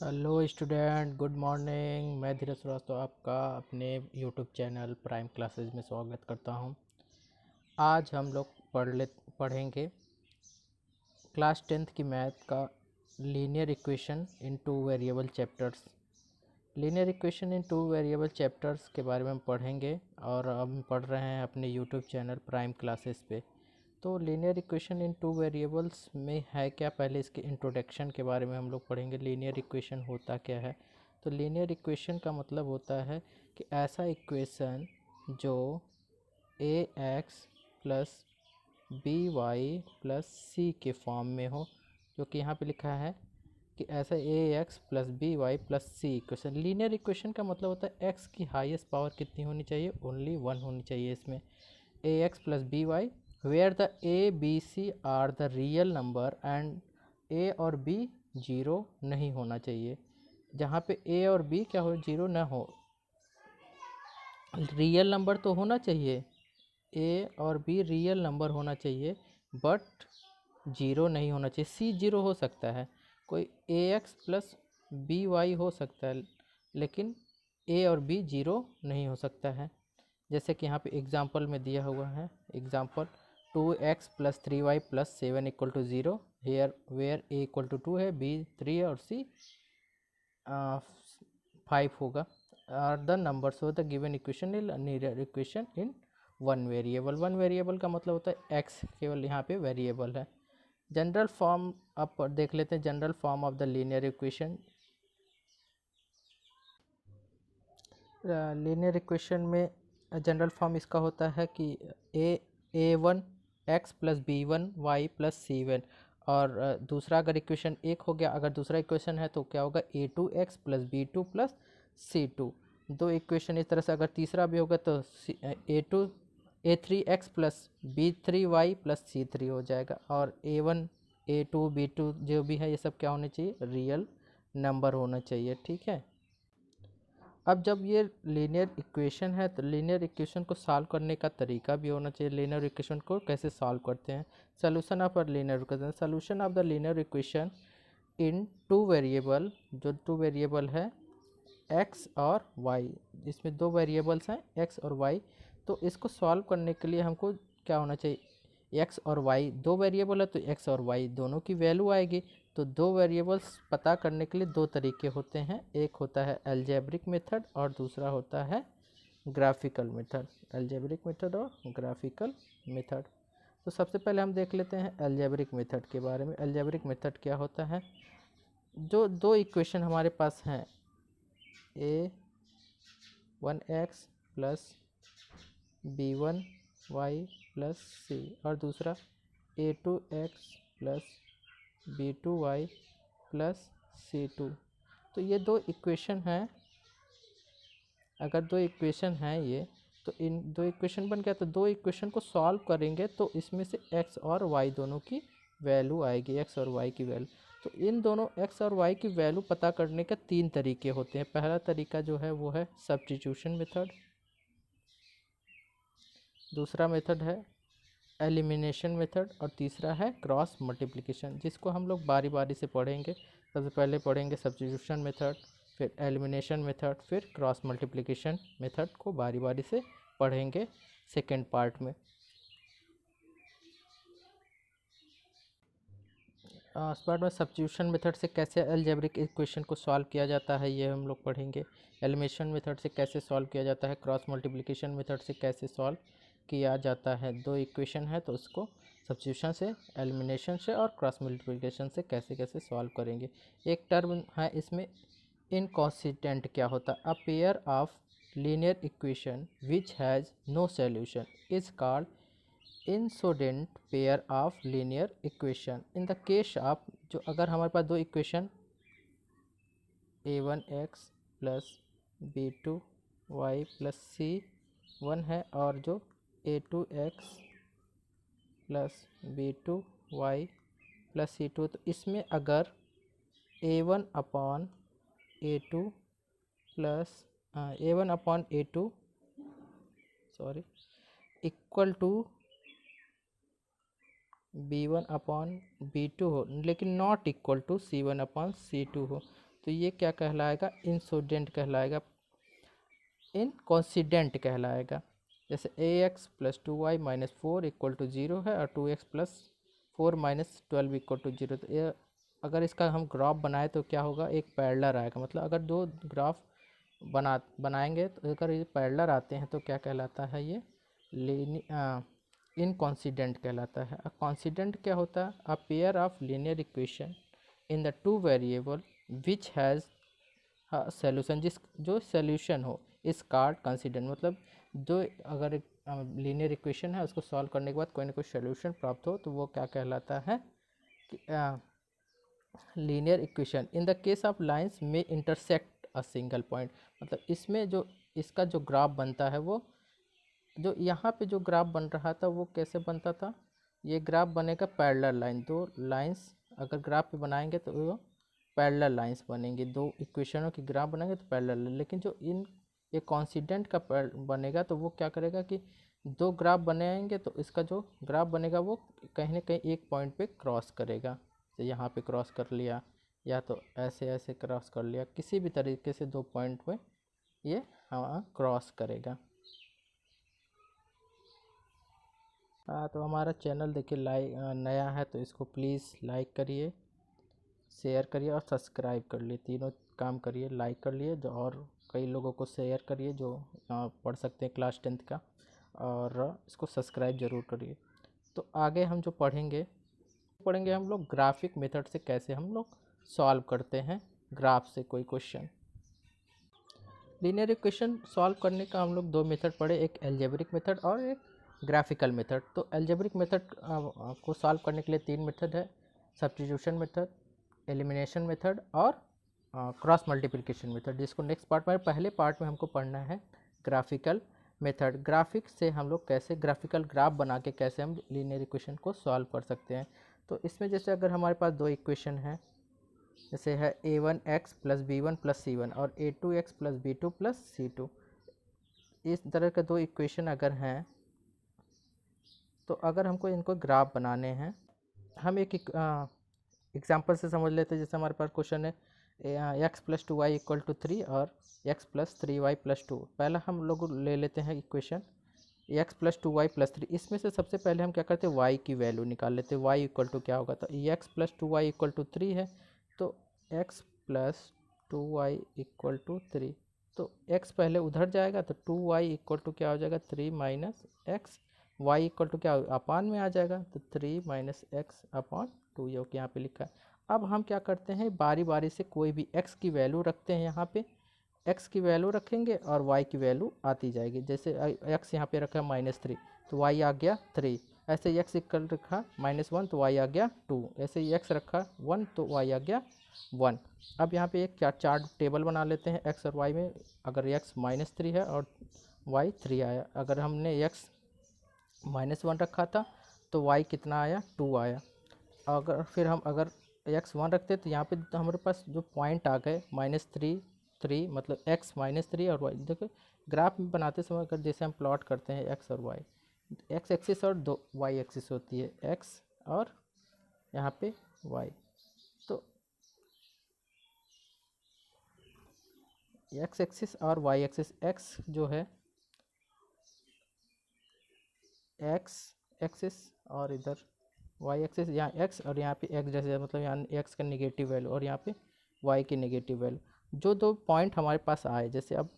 Hello student, good morning. मैं धीरज श्रीवास्तव आपका अपने यूट्यूब चैनल प्राइम क्लासेस में स्वागत करता हूं। आज हम लोग पढ़ेंगे क्लास 10th की मैथ का लीनियर इक्वेशन इन two variable chapters. Linear equation इन टू वेरिएबल चैप्टर्स के बारे में हम पढ़ेंगे और हम पढ़ रहे हैं अपने यूट्यूब चैनल प्राइम क्लासेस पे। तो लीनियर इक्वेशन इन टू वेरिएबल्स में है क्या, पहले इसके इंट्रोडक्शन के बारे में हम लोग पढ़ेंगे। लीनियर इक्वेशन होता क्या है? तो लीनियर इक्वेशन का मतलब होता है कि ऐसा इक्वेशन जो A X plus B Y plus C के फॉर्म में हो, जो कि यहाँ पे लिखा है कि ऐसा A X plus B Y plus C equation. Linear equation का मतलब होता है एक्स की हाईएस्ट पावर कितनी होनी चाहिए? ओनली 1 होनी चाहिए। इसमें A X plus B Y where the A B C are the real number and A और बी जीरो नहीं होना चाहिए। जहाँ पे ए और बी क्या हो, जीरो ना हो। रियल नंबर तो होना चाहिए, ए और बी रियल नंबर होना चाहिए, बट जीरो नहीं होना चाहिए। सी जीरो हो सकता है, कोई ए एक्स प्लस बी वाई हो सकता है, लेकिन ए और बी जीरो नहीं हो सकता है। जैसे कि यहाँ पे एग्जांपल में दिया हुआ है, example 2x plus 3y plus 7 equal to zero, here where A equal to 2 है, बी 3 है और सी 5 होगा। Are the numbers of the given equation in linear equation in one variable. One variable का मतलब होता है एक्स, केवल यहाँ पे वेरिएबल है। जनरल फॉर्म आप देख लेते हैं, general form of the linear equation. Linear equation में जनरल फॉर्म इसका होता है कि A one X plus B one Y plus C one. और दूसरा अगर इक्वेशन एक हो गया, अगर दूसरा इक्वेशन है तो क्या होगा, A two X plus B two plus C two. दो इक्वेशन इस तरह से, अगर तीसरा भी होगा तो A three X plus B three Y plus C three हो जाएगा। और A one A two B two जो भी है, ये सब क्या होने चाहिए, रियल नंबर होना चाहिए। ठीक है। अब जब ये लीनियर इक्वेशन है तो लीनियर इक्वेशन को सॉल्व करने का तरीका भी होना चाहिए। लीनियर इक्वेशन को कैसे सॉल्व करते हैं? Solution of linear equation, solution of the linear equation in two variable. जो टू वेरिएबल है एक्स और वाई, इसमें दो वेरिएबल्स हैं एक्स और वाई। तो इसको सॉल्व करने के लिए हमको क्या होना चाहिए, एक्स और वाई दो वेरिएबल है तो एक्स और वाई दोनों की वैल्यू आएगी। तो दो वेरिएबल्स पता करने के लिए दो तरीके होते हैं, एक होता है अलजेब्रिक मेथड और दूसरा होता है ग्राफिकल मेथड। अलजेब्रिक मेथड और ग्राफिकल मेथड। तो सबसे पहले हम देख लेते हैं अलजेब्रिक मेथड के बारे में। अलजेब्रिक मेथड क्या होता है? जो दो इक्वेशन हमारे पास हैं, A one X plus B one Y plus C और दूसरा A two X plus B two Y plus C two. तो ये दो इक्वेशन हैं। अगर दो इक्वेशन हैं ये, तो इन दो इक्वेशन बन गया, तो दो इक्वेशन को सॉल्व करेंगे तो इसमें से एक्स और वाई दोनों की वैल्यू आएगी, एक्स और वाई की वैल्यू। तो इन दोनों एक्स और वाई की वैल्यू पता करने के तीन तरीके होते हैं। पहला तरीका जो है वो है सब्स्टिट्यूशन मेथड, दूसरा मेथड है एलिमिनेशन मेथड और तीसरा है क्रॉस मल्टीप्लिकेशन, जिसको हम लोग बारी बारी से पढ़ेंगे। सबसे पहले पढ़ेंगे सब्स्टिट्यूशन मेथड, फिर एलिमिनेशन मेथड, फिर क्रॉस मल्टीप्लिकेशन मेथड को बारी बारी से पढ़ेंगे सेकेंड पार्ट में। इस पार्ट में सब्स्टिट्यूशन मेथड से कैसे अलजेब्रिक इक्वेशन को सॉल्व किया जाता है ये हम लोग पढ़ेंगे। एलिमिनेशन मेथड से कैसे सॉल्व किया जाता है, क्रॉस मल्टीप्लिकेशन मेथड से कैसे सॉल्व किया जाता है। दो इक्वेशन है तो उसको सब्स्टिट्यूशन से, एलिमिनेशन से और क्रॉस मल्टीप्लिकेशन से कैसे कैसे सॉल्व करेंगे। एक टर्म है इसमें इनकॉन्सिस्टेंट, क्या होता है, a pair of linear equation which has no solution is called inconsistent pair of linear equation. In the case of, जो अगर हमारे पास दो equation A one X plus B two Y plus C one है और जो A two X plus B two Y plus C two, तो इसमें अगर A one upon A two plus A one upon A two sorry equal to be one upon B two हो, लेकिन not equal to C one upon C two हो, तो ये क्या कहलाएगा, इंसिडेंट कहलाएगा, इनकॉन्सिडेंट कहलाएगा। जैसे ax plus 2y minus 4 equal to 0 है और 2x plus 4 minus 12 equal to 0। तो ये अगर इसका हम ग्राफ बनाए तो क्या होगा, एक पैरेलल आएगा। मतलब अगर दो ग्राफ बनाएंगे तो अगर ये पैरेलल आते हैं तो क्या कहलाता है, ये इनकॉन्सिडेंट कहलाता है। कॉन्सिडेंट क्या होता है, a pair of linear equation in the two variable which has solution, जो सोल्यूशन हो इस कार्ड कंसिडेंट। मतलब जो अगर एक लीनियर इक्वेशन है उसको सॉल्व करने के बाद कोई ना कोई सोल्यूशन प्राप्त हो तो वो क्या कहलाता है कि linear equation. In the case of lines में इंटरसेक्ट अ सिंगल पॉइंट। मतलब इसमें जो इसका जो ग्राफ बनता है, वो जो यहाँ पे जो ग्राफ बन रहा था वो कैसे बनता था, ये ग्राफ बनेगा पैरेलल लाइन। दो लाइंस अगर ग्राफ पे बनाएंगे तो वो पैरेलल लाइंस बनेंगे, दो इक्वेशनों की ग्राफ बनाएंगे तो पैरेलल। लेकिन जो इन ये कॉन्सिडेंट का बनेगा तो वो क्या करेगा कि दो ग्राफ बनाएंगे तो इसका जो ग्राफ बनेगा वो कहीं ना कहीं एक पॉइंट पे क्रॉस करेगा। तो यहाँ पे क्रॉस कर लिया, या तो ऐसे ऐसे क्रॉस कर लिया, किसी भी तरीके से दो पॉइंट पे ये क्रॉस करेगा। हाँ, तो हमारा चैनल देखिए नया है तो इसको प्लीज़ लाइक करिए, शेयर करिए और सब्सक्राइब कर लिए, तीनों काम करिए। लाइक कर लिए जो, और कई लोगों को शेयर करिए जो पढ़ सकते हैं क्लास 10th का, और इसको सब्सक्राइब ज़रूर करिए। तो आगे हम जो पढ़ेंगे हम लोग ग्राफिक मेथड से कैसे हम लोग सॉल्व करते हैं ग्राफ से कोई क्वेश्चन। लीनियर इक्वेशन सॉल्व करने का हम लोग दो मेथड पढ़े, एक अलजेब्रिक मेथड और एक ग्राफिकल मेथड। तो अलजेब्रिक मेथड को सॉल्व करने के लिए तीन मेथड है, सब्स्टिट्यूशन मेथड, एलिमिनेशन मेथड और क्रॉस मल्टीप्लिकेशन मेथड, जिसको नेक्स्ट पार्ट में, पहले पार्ट में हमको पढ़ना है ग्राफिकल मेथड। ग्राफिक से हम लोग कैसे ग्राफिकल ग्राफ बना के कैसे हम लीनियर इक्वेशन को सॉल्व कर सकते हैं। तो इसमें जैसे अगर हमारे पास दो इक्वेशन है, जैसे है a1x plus b1 plus c1 और a2x plus b2 plus c2, इस तरह के दो इक्वेशन अगर हैं तो अगर हमको इनको ग्राफ बनाने हैं, हम एक एग्जाम्पल से समझ लेते हैं। जैसे हमारे पास क्वेश्चन है x plus 2y equal to 3 और x प्लस 3y प्लस 2। पहला हम लोग ले लेते हैं equation x plus 2y plus 3। इसमें से सबसे पहले हम क्या करते हैं, y की वैल्यू निकाल लेते हैं। y इक्वल टू क्या होगा, तो x plus 2y equal to 3 है, तो x plus 2y equal to 3। तो x पहले उधर जाएगा तो 2y इक्वल टू क्या हो जाएगा, 3 minus x. y equal to क्या अपान में आ जाएगा, तो 3 माइनस एक्स अपॉन 2, जो कि यहाँ पे लिखा है। अब हम क्या करते हैं, बारी बारी से कोई भी x की वैल्यू रखते हैं। यहाँ पे x की वैल्यू रखेंगे और y की वैल्यू आती जाएगी। जैसे x यहाँ पे रखा है -3 तो y आ गया 3। ऐसे ही x इक्वल रखा -1 तो y आ गया 2। ऐसे ही x रखा 1 तो y आ गया 1। अब यहाँ पे एक चार्ट टेबल बना लेते हैं x और y में। अगर x -3 है और y 3 आया, अगर हमने x -1 रखा था तो y कितना आया, 2 आया। अगर फिर हम अगर x1 रखते तो यहाँ पे तो हमारे पास जो पॉइंट आ गए -3 3, मतलब x -3 और y। देखो ग्राफ में बनाते समय अगर जैसे हम प्लॉट करते हैं x और y, x एक्सिस और दो y एक्सिस होती है, x और यहाँ पे y। तो x एक्सिस और y एक्सिस, x जो है x एक्सिस और इधर y एक्सिस, यहाँ x और यहाँ पे x जैसे, मतलब यहाँ x का नेगेटिव वैल्यू और यहाँ पे y की नेगेटिव वैल्यू। जो दो पॉइंट हमारे पास आए, जैसे अब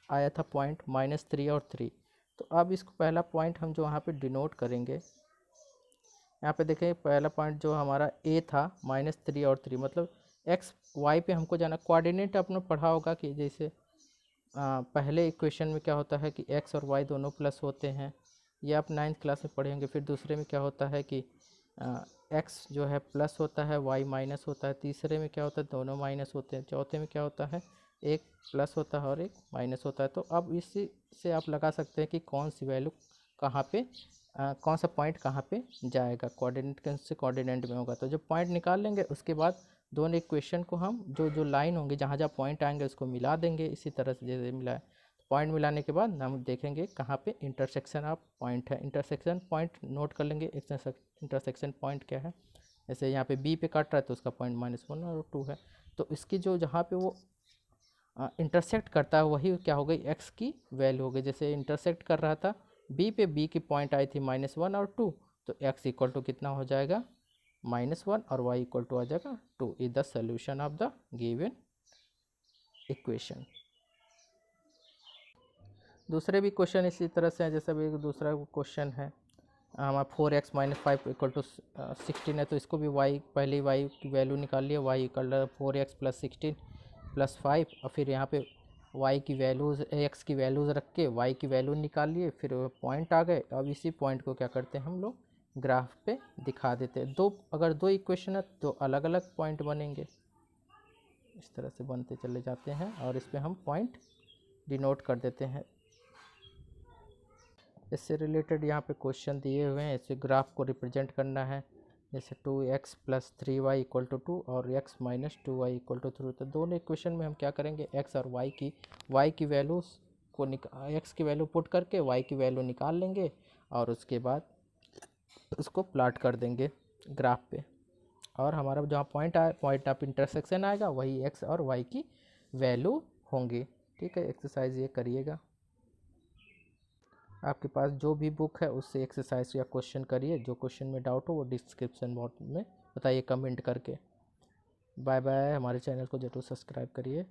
आया था पॉइंट -3 और 3, तो अब इसको पहला पॉइंट हम जो वहाँ पे डिनोट करेंगे, यहाँ पे देखें पहला पॉइंट जो हमारा a था -3 और 3, मतलब x y पे हमको जाना। कोऑर्डिनेट आपने पढ़ा होगा कि जैसे पहले इक्वेशन में क्या होता है कि x और y दोनों प्लस होते हैं, ये आप 9th क्लास में पढ़ेंगे। फिर दूसरे में क्या होता है कि x जो है प्लस होता है, y माइनस होता है। तीसरे में क्या होता है, दोनों माइनस होते हैं। चौथे में क्या होता है, एक प्लस होता है और एक माइनस होता है। तो अब इसी से आप लगा सकते हैं कि कौन सी वैल्यू कहाँ पे कौन सा पॉइंट कहाँ पे जाएगा, कोऑर्डिनेट कौन से कोऑर्डिनेट में होगा। तो जब पॉइंट निकाल लेंगे उसके बाद दोनों इक्वेशन को हम जो जो लाइन होंगी जहाँ जहाँ पॉइंट आएंगे उसको मिला देंगे, इसी तरह से जैसे मिलाए। पॉइंट मिलाने के बाद हम देखेंगे कहाँ पे इंटरसेक्शन ऑफ पॉइंट है। इंटरसेक्शन पॉइंट नोट कर लेंगे, इंटरसेक्शन पॉइंट क्या है। जैसे यहाँ पे बी पे काट रहा है तो उसका पॉइंट -1 और 2 है। तो इसकी जो जहाँ पे वो इंटरसेक्ट करता है वही क्या हो गई, एक्स की वैल्यू हो गई। जैसे इंटरसेक्ट कर रहा था बी पे, बी की पॉइंट आई थी -1 और 2, तो एक्स इक्वल टू कितना हो जाएगा -1 और वाई इक्वल टू आ जाएगा 2 is the solution of the given equation. दूसरे भी क्वेश्चन इसी तरह से हैं, जैसे अभी एक दूसरा क्वेश्चन है हमारा 4x - 5 इक्वल टू 16 है, तो इसको भी y पहले y की वैल्यू निकाल लिया, y इक्वल 4x + 16 + 5 और फिर यहाँ पे y की वैल्यूज़ x की वैल्यूज़ रख के y की वैल्यू निकाल लिए, फिर पॉइंट आ गए। अब इसी पॉइंट को क्या करते हैं हम लोग ग्राफ पे दिखा देते हैं। अगर दो इक्वेशन है तो अलग अलग पॉइंट बनेंगे, इस तरह से बनते चले जाते हैं और इस पर हम पॉइंट डिनोट कर देते हैं। इससे रिलेटेड यहाँ पे क्वेश्चन दिए हुए हैं, इसे ग्राफ को रिप्रेजेंट करना है, जैसे 2x + 3y = 2 और x - 2y = 3। तो दोनों इक्वेशन में हम क्या करेंगे, x और y की वैल्यूज़ को x की वैल्यू पुट करके y की वैल्यू निकाल लेंगे और उसके बाद उसको प्लाट कर देंगे ग्राफ पे, और हमारा जहाँ पॉइंट ऑफ इंटरसेक्शन आएगा वही x और y की वैल्यू होंगी। ठीक है, एक्सरसाइज ये करिएगा। आपके पास जो भी बुक है उससे एक्सरसाइज या क्वेश्चन करिए, जो क्वेश्चन में डाउट हो वो डिस्क्रिप्शन बॉक्स में बताइए कमेंट करके। बाय बाय, हमारे चैनल को जरूर सब्सक्राइब करिए।